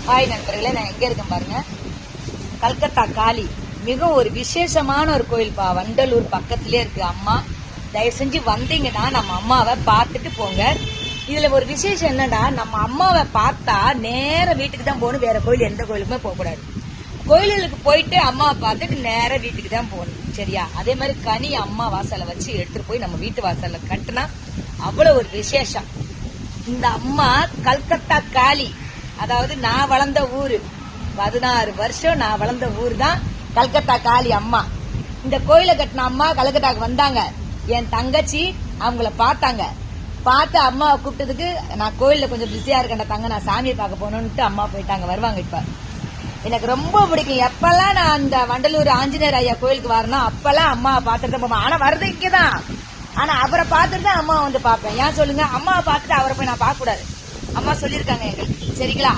Hi நண்பர்களே, நான் எங்க இருக்கேன் பாருங்க. கல்கத்தா காளி மிகவும் ஒரு விசேஷமான ஒரு கோயில்பா. வண்டலூர் பக்கத்திலே இருக்கு. அம்மா தயவு செஞ்சு வந்தீங்கன்னா நம்ம அம்மாவை பார்த்துட்டு போங்க. இதுல ஒரு விசேஷம் என்னன்னா, நம்ம அம்மாவை பார்த்தா நேர வீட்டுக்கு தான் போகணும். வேற கோயில் எந்த கோயிலுக்குமே போக கூடாது. கோயிலுக்கு போயிட்டு அம்மாவை பார்த்துட்டு நேர வீட்டுக்கு தான் போகணும். சரியா? அதே மாதிரி கனி அம்மா வாசலை வச்சு எடுத்துட்டு போய் நம்ம வீட்டு வாசல்ல கட்டினா அவ்வளவு ஒரு விசேஷம். இந்த அம்மா கல்கத்தா காளி, அதாவது நான் வளர்ந்த ஊரு, 16 வருஷம் நான் வளர்ந்த ஊர் தான் கல்கத்தா காளி அம்மா. இந்த கோயிலை கட்டின அம்மா கல்கத்தாக்கு வந்தாங்க. என் தங்கச்சி அவங்கள பார்த்தாங்க. பார்த்து அம்மாவை கூப்பிட்டதுக்கு, நான் கோயில்ல கொஞ்சம் பிஸியா இருக்கேன் தங்க, நான் சாமியை பார்க்க போகணும்னு அம்மா போயிட்டாங்க. வருவாங்க இப்ப. எனக்கு ரொம்ப பிடிக்கும். எப்பெல்லாம் நான் அந்த வண்டலூர் ஆஞ்சநேயர் ஐயா கோயிலுக்கு வரணும் அப்பெல்லாம் அம்மாவை பார்த்துட்டு போவேன். ஆனா வருது இங்கதான். ஆனா அவரை பார்த்துட்டு தான் அம்மா வந்து பார்ப்பேன். ஏன் சொல்லுங்க? அம்மாவை பார்த்துட்டு அவரை போய் நான் பார்க்க கூடாது. அம்மா சொல்லியிருக்காங்க எங்களுக்கு. சரிங்களா?